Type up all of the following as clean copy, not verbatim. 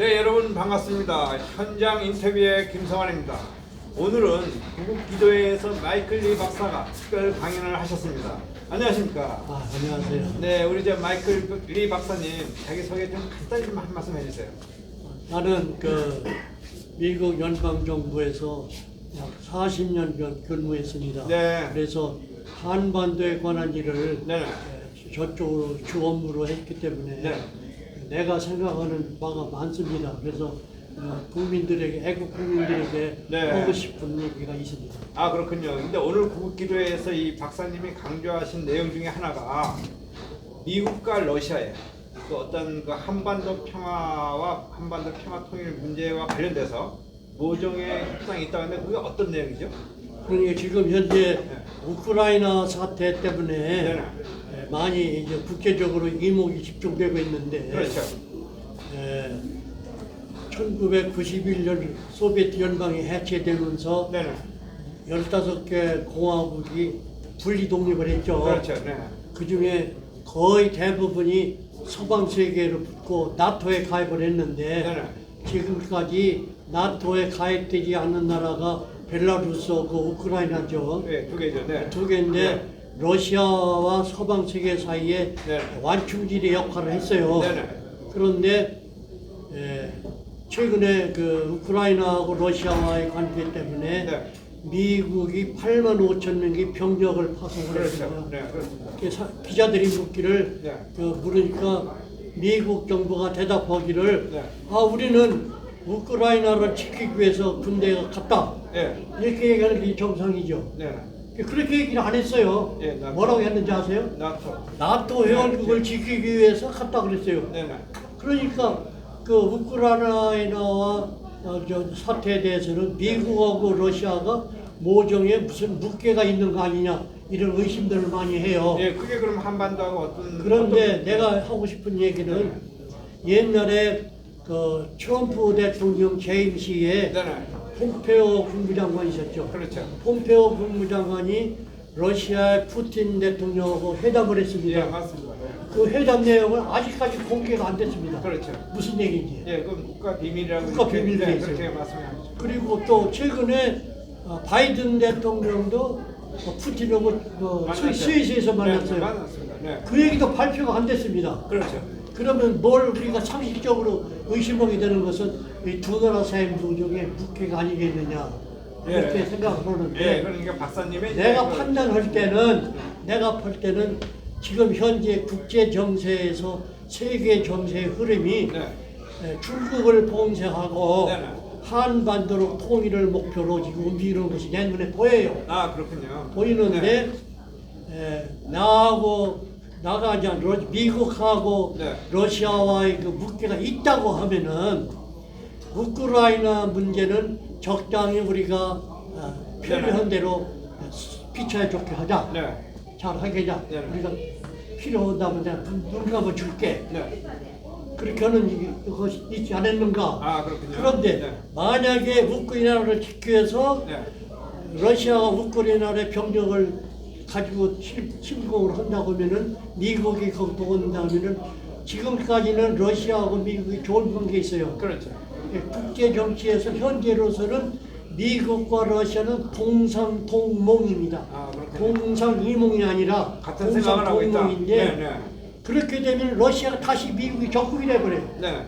네, 여러분 반갑습니다. 현장 인터뷰의 김성환입니다. 오늘은 구국기도회에서 마이클 리 박사가 특별 강연을 하셨습니다. 안녕하십니까? 안녕하세요. 네, 우리 마이클 리 박사님 자기 소개 좀 간단히 좀 한 말씀 해주세요. 나는 미국 연방정부에서 약 40년 근무했습니다. 네. 그래서 한반도에 관한 일을 네. 저쪽으로 주 업무로 했기 때문에 네. 내가 생각하는 바가 많습니다. 그래서 국민들에게, 애국 국민들에게 네. 하고 싶은 얘기가 있습니다. 아, 그렇군요. 근데 오늘 구국기도회에서 이 박사님이 강조하신 내용 중에 하나가 미국과 러시아의 그 어떤 그 한반도 평화와 한반도 평화 통일 문제와 관련돼서 모종의 협상이 있다고 하는데 그게 어떤 내용이죠? 그러니까 지금 현재 네. 우크라이나 사태 때문에 네네. 많이 이제 국제적으로 이목이 집중되고 있는데 그렇죠. 1991년 소비에트 연방이 해체되면서 네네. 15개 공화국이 분리 독립을 했죠. 그렇죠. 네. 그 중에 거의 대부분이 서방 세계로 붙고 나토에 가입을 했는데 네네. 지금까지 나토에 가입되지 않는 나라가 벨라루스하고 우크라이나죠. 네, 두 개죠. 네. 두 개인데 네. 러시아와 서방 세계 사이에 네. 완충지대 역할을 했어요. 네네. 그런데 최근에 그 우크라이나하고 러시아와의 관계 때문에 네. 미국이 8만 5천 명이 병력을 파송을 그렇죠. 했습니다. 네, 그렇습니다. 그래서 기자들이 묻기를 네. 물으니까 미국 정부가 대답하기를 네. 우리는 우크라이나를 지키기 위해서 군대가 갔다. 네. 이렇게 얘기하는 게 정상이죠. 네. 그렇게 얘기를 안 했어요. 예, 나토. 뭐라고 했는지 아세요? 나토. 나토 회원국을 지키기 위해서 갔다 그랬어요. 네네. 그러니까 그 우크라이나와 저 사태에 대해서는 미국하고 러시아가 모종에 무슨 묵계가 있는 거 아니냐 이런 의심들을 많이 해요. 예, 그게 그럼 한반도하고 그런데 어떤 내가 하고 싶은 얘기는 옛날에 그 트럼프 대통령 재임 시에 네네. 폼페오 국무장관이 있었죠. 그렇죠. 폼페오 국무장관이 러시아의 푸틴 대통령하고 회담을 예, 했습니다. 맞습니다. 네. 그 회담 내용은 아직까지 공개가 안 됐습니다. 그렇죠. 무슨 얘기인지. 예, 그건 국가 비밀이라고 국가 이렇게, 비밀로 네, 있어요. 그렇게 말씀하시죠. 그리고 또 최근에 바이든 대통령도 푸틴하고 만났죠. 스위스에서 만났어요. 네, 만났습니다. 네. 그 얘기도 발표가 안 됐습니다. 그렇죠. 그러면 뭘 우리가 상식적으로 의심하게 되는 것은 이 두 나라 사이 무종의 묵계가 아니겠느냐 이렇게 예. 생각을 하는데 예, 그러니까 박사님의 내가 이제 그- 판단할 때는 지금 현재 국제 정세에서 세계 정세의 흐름이 네. 중국을 봉쇄하고 네네. 한반도로 통일을 목표로 지금 움직이는 것이 내 눈에 보여요. 아, 그렇군요. 보이는데 나가 이제 미국하고 네. 러시아와의 그 묵계가 있다고 하면은 우크라이나 문제는 적당히 우리가 필요한 대로 피처해 좋게 하자. 네. 잘 하게 하자. 네. 우리가 필요하다면 내가 눈 감아 줄게. 네. 그렇게 하는 것이 있지 않았는가? 아, 그렇군요. 그런데 네. 만약에 우크라이나를 지키기 위해서 네. 러시아가 우크라이나의 병력을 가지고 침공을 한다고 하면은 미국이 거기 도온다면은 지금까지는 러시아하고 미국이 좋은 관계에 있어요. 그렇죠. 국제 정치에서 현재로서는 미국과 러시아는 동상동몽입니다. 아, 그렇군요. 동상이몽이 아니라 같은 생각을 하고 있다. 동상동몽인데 네, 네. 그렇게 되면 러시아가 다시 미국이 적국이 돼버려요. 네.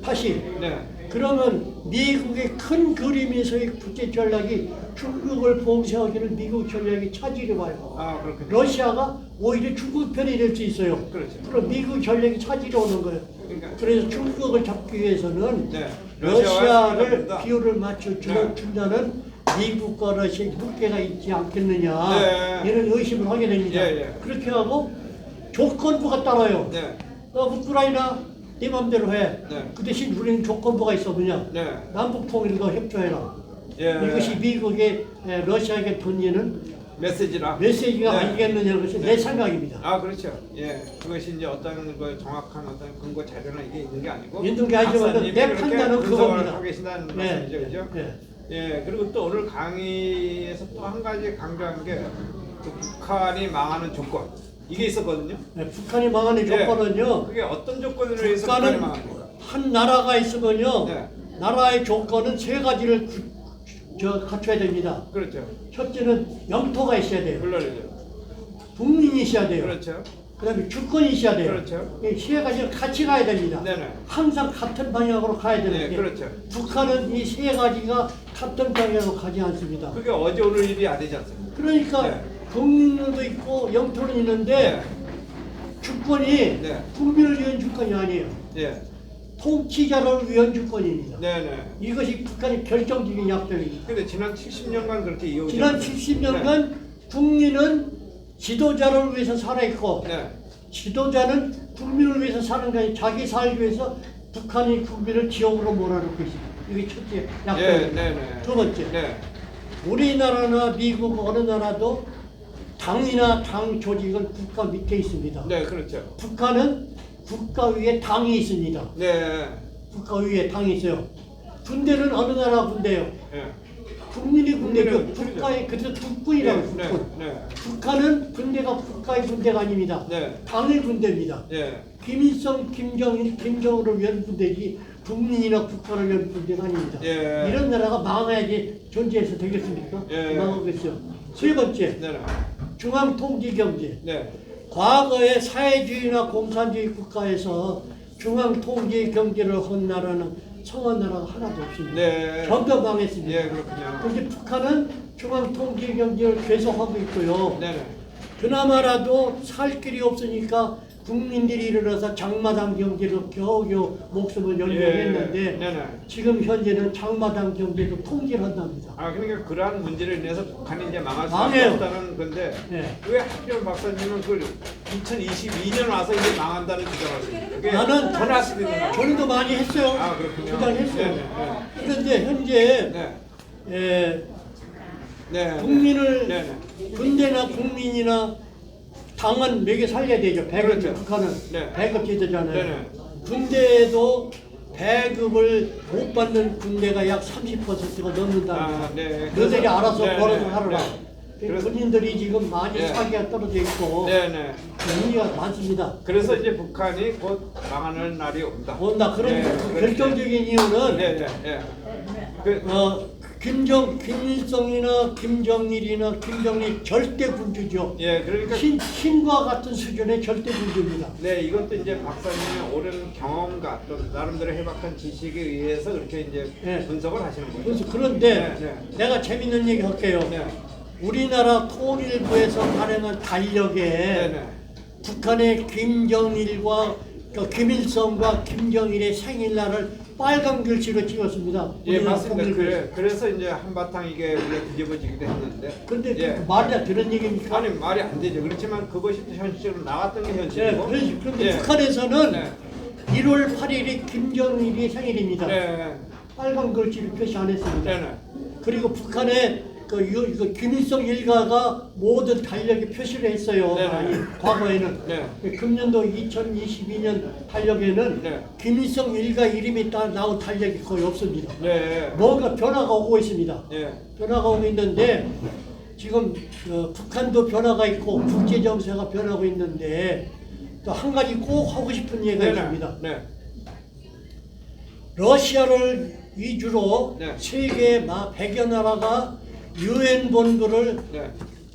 다시. 네. 그러면 미국의 큰 그림에서의 국제 전략이 중국을 봉쇄하기는 미국 전략이 차질이 와요. 아, 그렇군요. 러시아가 오히려 중국 편이 될 수 있어요. 그렇죠. 그럼 미국 전략이 차질이 오는 거예요. 그러니까 그래서 중국을 잡기 위해서는 네. 러시아를 러시아와 비율을 맞춰 네. 준다는 미국과 러시아의 묵계가 있지 않겠느냐 네. 이런 의심을 하게 됩니다. 예, 예. 그렇게 하고 조건부가 따라요. 네. 우크라이나 네 맘대로 해. 네. 그 대신 우리는 조건부가 있어. 뭐냐? 네. 남북 통일과 협조해라. 예. 이것이 미국의 러시아에게 던지는 메시지라. 메시지가 네. 아니겠느냐는 것이 내 생각입니다. 아, 그렇죠. 예, 그것이 이제 어떤 그 정확한 어떤 근거 자료나 이게 있는 게 아니고 있는 게 아니지만 박사님이 내 그렇게 판단은 분석을 그겁니다. 하고 계신다는 예, 말씀이죠, 그죠? 예. 예, 그리고 또 오늘 강의에서 또 한 가지 강조한 게 그 북한이 망하는 조건 이게 있었거든요. 북한이 망하는 예. 조건은요. 그게 어떤 조건으로 해서 북한이 북한은 망하는 거예요? 한 나라가 있으면요, 네. 나라의 조건은 세 가지를 갖춰야 됩니다. 그렇죠. 첫째는 영토가 있어야 돼요. 물론이죠. 국민이 있어야 돼요. 그렇죠. 그다음에 주권이 있어야 돼요. 그렇죠. 이 세 가지를 같이 가야 됩니다. 네네. 항상 같은 방향으로 가야 되는데 네, 그렇죠. 북한은 이 세 가지가 같은 방향으로 가지 않습니다. 그게 어제 오늘 일이 아니지 않습니까? 그러니까 네. 국민도 있고 영토는 있는데 네. 주권이 네. 국민을 위한 주권이 아니에요. 예. 통치자를 위한 주권입니다. 네네. 이것이 북한의 결정적인 약점입니다. 근데 지난 70년간 그렇게 이어오죠. 지난 70년간 국민은 지도자를 위해서 살아있고 네. 지도자는 국민을 위해서 사는 게 아니라 자기 살기 위해서 북한이 국민을 지옥으로 몰아넣고 있습니다. 이게 첫째 예, 약점입니다. 네네. 두 번째, 네. 우리나라나 미국 어느 나라도 당이나 당 조직은 국가 밑에 있습니다. 네, 그렇죠. 북한은 국가 위에 당이 있습니다. 네. 국가 위에 당이 있어요. 군대는 어느 나라 군대요? 예. 국민이 군대고 국민은 국가의 그래서 국군이라고 네, 네, 국군. 네. 북한은 군대가 국가의 군대가 아닙니다. 네. 당의 군대입니다. 예. 김일성, 김정일, 김정은을 위한 군대지 국민이나 국가를 위한 군대가 아닙니다. 예. 이런 나라가 망해야지 존재해서 되겠습니까? 예. 망하겠어요. 세 번째, 네네. 중앙통치경제. 네. 과거의 사회주의나 공산주의 국가에서 중앙통치 경제를 한 나라는 성한 나라가 하나도 없습니다. 네. 전부 망했습니다. 예, 그렇군요. 그런데 북한은 중앙통치 경제를 계속하고 있고요. 네네. 그나마라도 살 길이 없으니까 국민들이 일어나서 장마당 경제로 겨우겨우 목숨을 연명했는데 예. 네네. 지금 현재는 장마당 경제도 통제를 한답니다. 아, 그러니까 그러한 문제로 인해서 북한이 이제 망할 망해요. 수밖에 없다는 건데 네. 왜 하필 박사님은 그 2022년 와서 이제 망한다는 주장을 하세요? 그게 나는 전할 수 있는 거예요. 저희도 많이 했어요. 아, 그렇군요. 주장했어요. 네네. 네. 그런데 현재 네. 예, 네. 국민을 네네. 군대나 국민이나 당은 매개 살려야 되죠. 배급 그렇죠. 북한은 네. 배급 제도잖아요. 네네. 군대에도 배급을 못 받는 군대가 약 30%가 넘는다. 아, 네. 너희들이 그래서- 알아서 네네. 벌어서 하라. 네. 그래서- 군인들이 지금 많이 네. 사기가 떨어져 있고 네네. 문제가 많습니다. 그래서 이제 북한이 곧 망하는 날이 온다. 온다. 그런 네, 그 그렇지. 결정적인 이유는 네네. 네. 그, 김일성이나 김정일이나 김정일 절대 군주죠. 예, 그러니까 신과 같은 수준의 절대 군주입니다. 네, 이것도 이제 박사님의 오랜 경험과 또 나름대로 해박한 지식에 의해서 그렇게 이제 네. 분석을 하시는 거죠. 그래서 그런데 네, 네. 내가 재밌는 얘기 할게요. 네. 우리나라 통일부에서 발행한 달력에 네네. 북한의 김정일과 김일성과 김정일의 생일날을 빨간 글씨로 찍었습니다. 예, 우리나라 맞습니다. 통일부에서. 그래서 이제 한바탕 이게 우리가 뒤집어지기도 했는데. 그런데 예. 말이 다 되는 얘기입니까? 아니 말이 안 되죠. 그렇지만 그것이 또 현실로 나왔던 게 네, 현실이고. 그런데 예. 북한에서는 네. 1월 8일이 김정일이 생일입니다. 네. 빨간 글씨를 표시 안 했습니다. 네네. 그리고 북한의 이거 김일성 일가가 모든 달력에 표시를 했어요. 네네. 아니, 과거에는. 네. 금년도 2022년 달력에는 네. 김일성 일가 이름이 나온 달력이 거의 없습니다. 네. 뭔가 변화가 오고 있습니다. 예. 변화가 오고 있는데 지금 북한도 변화가 있고 국제 정세가 변하고 있는데 또 한 가지 꼭 하고 싶은 얘기가 있습니다. 네. 러시아를 위주로 네. 세계 100여 나라가 유엔 본부를 네.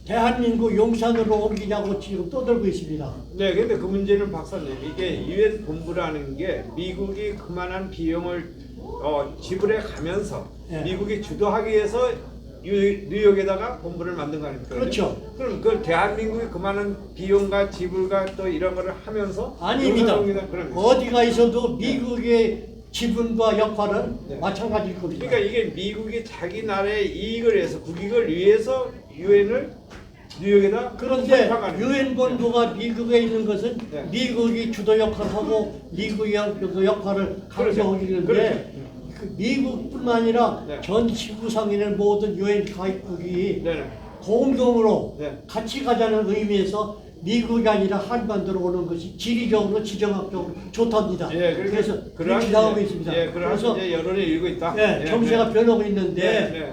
대한민국 용산으로 옮기자고 지금 떠들고 있습니다. 네, 근데 그 문제는 박사님, 이게 유엔 본부라는 게 미국이 그만한 비용을 지불해 가면서 네. 미국이 주도하기 위해서 뉴욕에다가 본부를 만든 거 아닙니까? 그렇죠. 그럼 그 대한민국이 그만한 비용과 지불과 또 이런 거를 하면서 아닙니다. 그럼 어디가 있어도 미국의 지분과 역할은 네. 마찬가지일 겁니다. 그러니까 이게 미국이 자기 나라의 이익을 위해서 국익을 위해서 유엔을 뉴욕에다 그런데 설립한 거 아닙니까? 유엔 본부가 미국에 있는 것은 네. 미국이 주도 역할을 하고 미국의 그 역할을 강조하기 그렇죠. 때문에 그 미국뿐만 아니라 네. 전 지구상에 있는 모든 유엔 가입국이 네네. 공동으로 네. 같이 가자는 의미에서 미국이 아니라 한반도로 오는 것이 지리적으로 지정학적으로 좋답니다. 예, 그래서 그러한 그렇게 나오고 이제- 있습니다. 예, 그러한 그래서 이제 여론이 일고 있다. 예, 정세가 변하고 있는데 네, 네.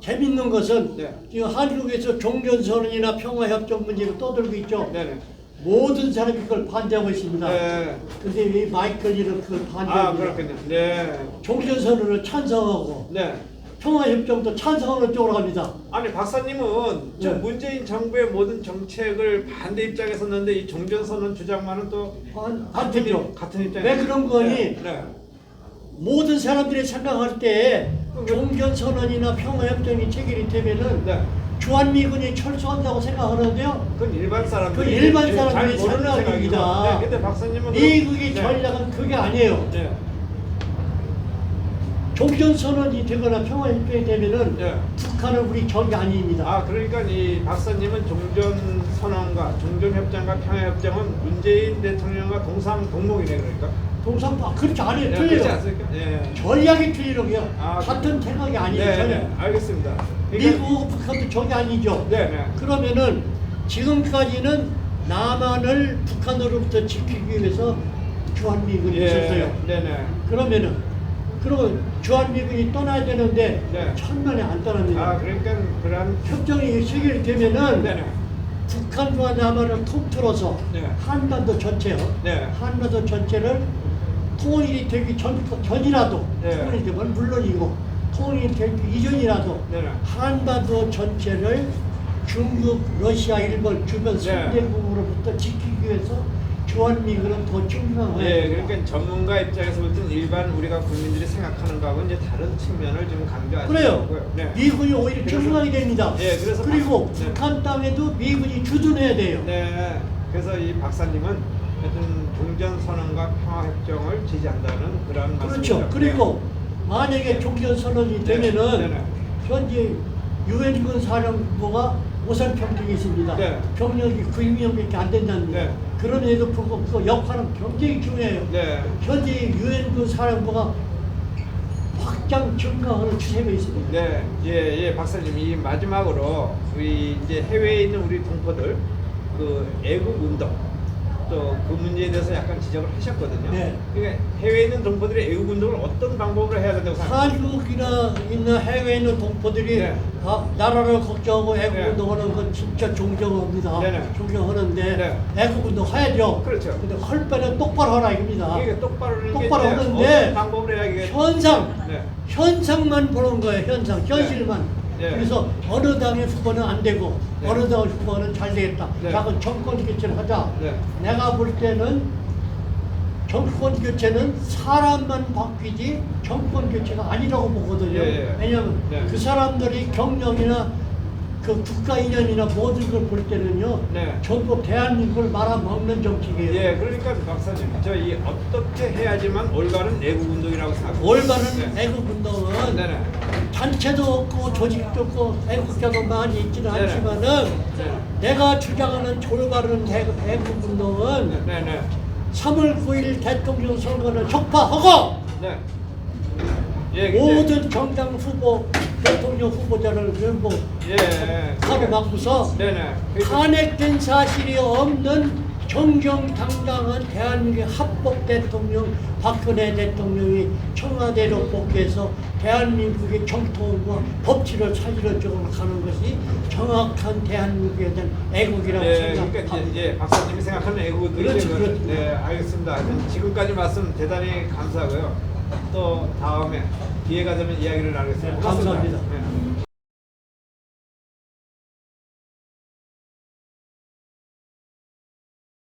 재밌는 것은 네. 지금 한국에서 종전선언이나 평화협정 문제가 떠들고 있죠. 네네. 모든 사람이 그걸 반대하고 있습니다. 네. 근데 이 마이클리는 그걸 아, 반대합니다. 그렇군요. 네. 종전선언을 찬성하고 네. 평화협정도 찬성하는 쪽으로 갑니다. 아니 박사님은 저 네. 문재인 정부의 모든 정책을 반대 입장에 섰는데 이 종전선언 주장만은 또 반대죠. 같은 입장에 왜 그런 거니? 네. 모든 사람들이 생각할 때 종전선언이나 평화협정이 체결이 되면은 네. 주한미군이 철수한다고 생각하는데요. 그건 일반 사람들이 그 일반 잘 사람들이 모르는 생각입니다. 생각이고. 네. 근데 박사님은 미국의 네. 전략은 그게 아니에요. 네. 종전선언이 되거나 평화협정이 되면은 네. 북한은 우리 적이 아닙니다. 아 그러니까 이 박사님은 종전선언과 종전협정과 평화협정은 문재인 대통령과 동상동목이네 그러니까. 동상파 그렇지 않아요. 네, 그렇지 틀려요. 않습니까? 예. 전략이 틀리고요. 아, 같은 생각이 아니에요. 네, 전혀. 네, 알겠습니다. 그러니까- 미국, 북한도 적이 아니죠. 네, 네. 그러면은 지금까지는 남한을 북한으로부터 지키기 위해서 주한미군이 있었어요. 네, 네. 그러면은 그러면 주한미군이 떠나야 되는데 네. 천만에 안 떠납니다. 아 그러니까 그런 협정이 체결이 되면은 네, 네. 북한과 남한을 통틀어서 네. 한반도 전체요. 네. 한반도 전체를 통일이 되기 전이라도 네. 통일이 되면 물론이고 통일이 되기 이전이라도 네, 네. 한반도 전체를 중국, 러시아, 일본 주변 네. 상대국으로부터 지키기 위해서 주한미군은 더 충성해야 예, 됩니다. 그러니까 전문가 입장에서 볼 때는 일반 우리가 국민들이 생각하는 거하고 이제 다른 측면을 좀 강조하시는 그래요. 거고요. 네. 미군이 오히려 그래서- 충성이 됩니다. 예, 그래서 그리고 네. 북한 땅에도 미군이 주둔해야 돼요. 네. 그래서 이 박사님은 하여튼 종전선언과 평화협정을 지지한다는 그런 그렇죠. 말씀이죠. 그리고 만약에 종전선언이 네. 되면은 네, 네. 현재 유엔군 사령부가 우선 평정이 있습니다. 네. 병력이 900명밖에 안 된답니다. 네. 그럼에도 불구하고 그 역할은 굉장히 중요해요. 네. 현재 유엔군 사령부가 확장 증가하는 추세가 있습니다. 네, 예, 박사님, 이 마지막으로 우리 이제 해외에 있는 우리 동포들 그 애국 운동 또 그 문제에 대해서 약간 지적을 하셨거든요. 네. 그러니까 해외에 있는 동포들의 애국 운동을 어떤 방법으로 해야 된다고 생각하세요? 한국이나 있는 해외에 있는 동포들이 네. 나라를 걱정하고 네. 애국운동하는 건 진짜 존경합니다. 네네. 존경하는데 네. 애국운동 해야죠. 그렇죠. 근데 할 바는 똑바로 하라 이겁니다. 이게 똑바로 하는 게 똑바로 이제 하는데 어떤 방법으로 해야 이게 현상, 네. 현상만 보는 거예요. 현상, 현실만. 네. 그래서 어느 당의 후보는 안 되고 네. 어느 당의 후보는 잘 되겠다. 네. 자, 그럼 정권 교체를 하자. 네. 내가 볼 때는 정권 교체는 사람만 바뀌지 정권 교체가 아니라고 보거든요. 예. 왜냐하면 네. 그 사람들이 경영이나 그 국가 이념이나 모든 걸 볼 때는요. 네. 전부 대한민국을 말아먹는 정책이에요. 예, 그러니까 박사님, 저희 어떻게 해야지만 올바른 애국 운동이라고 생각합니다. 올바른 네. 애국운동은 네네. 단체도 없고 조직도 없고 애국자도 많이 있지는 네네. 않지만은 네. 내가 주장하는 올바른 애국운동은 네네. 3월 9일 대통령 선거를 촉파하고 네. 예, 근데- 모든 정당 후보, 대통령 후보자를 전부 예. 가로막고서 네네. 탄핵된 사실이 없는 정정당당한 대한민국의 합법 대통령 박근혜 대통령이 청와대로 복귀해서 대한민국의 정통과 법치를 찾으러 쪽으로 가는 것이 정확한 대한민국에 대한 애국이라고 예, 그러니까 생각합니다. 이제 박사님이 생각하는 애국운동이 그렇죠, 되는 그렇죠. 네, 알겠습니다. 하여튼 지금까지 말씀 대단히 감사하고요. 또 다음에 기회가 되면 이야기를 나누겠습니다. 네, 고맙습니다. 감사합니다. 네.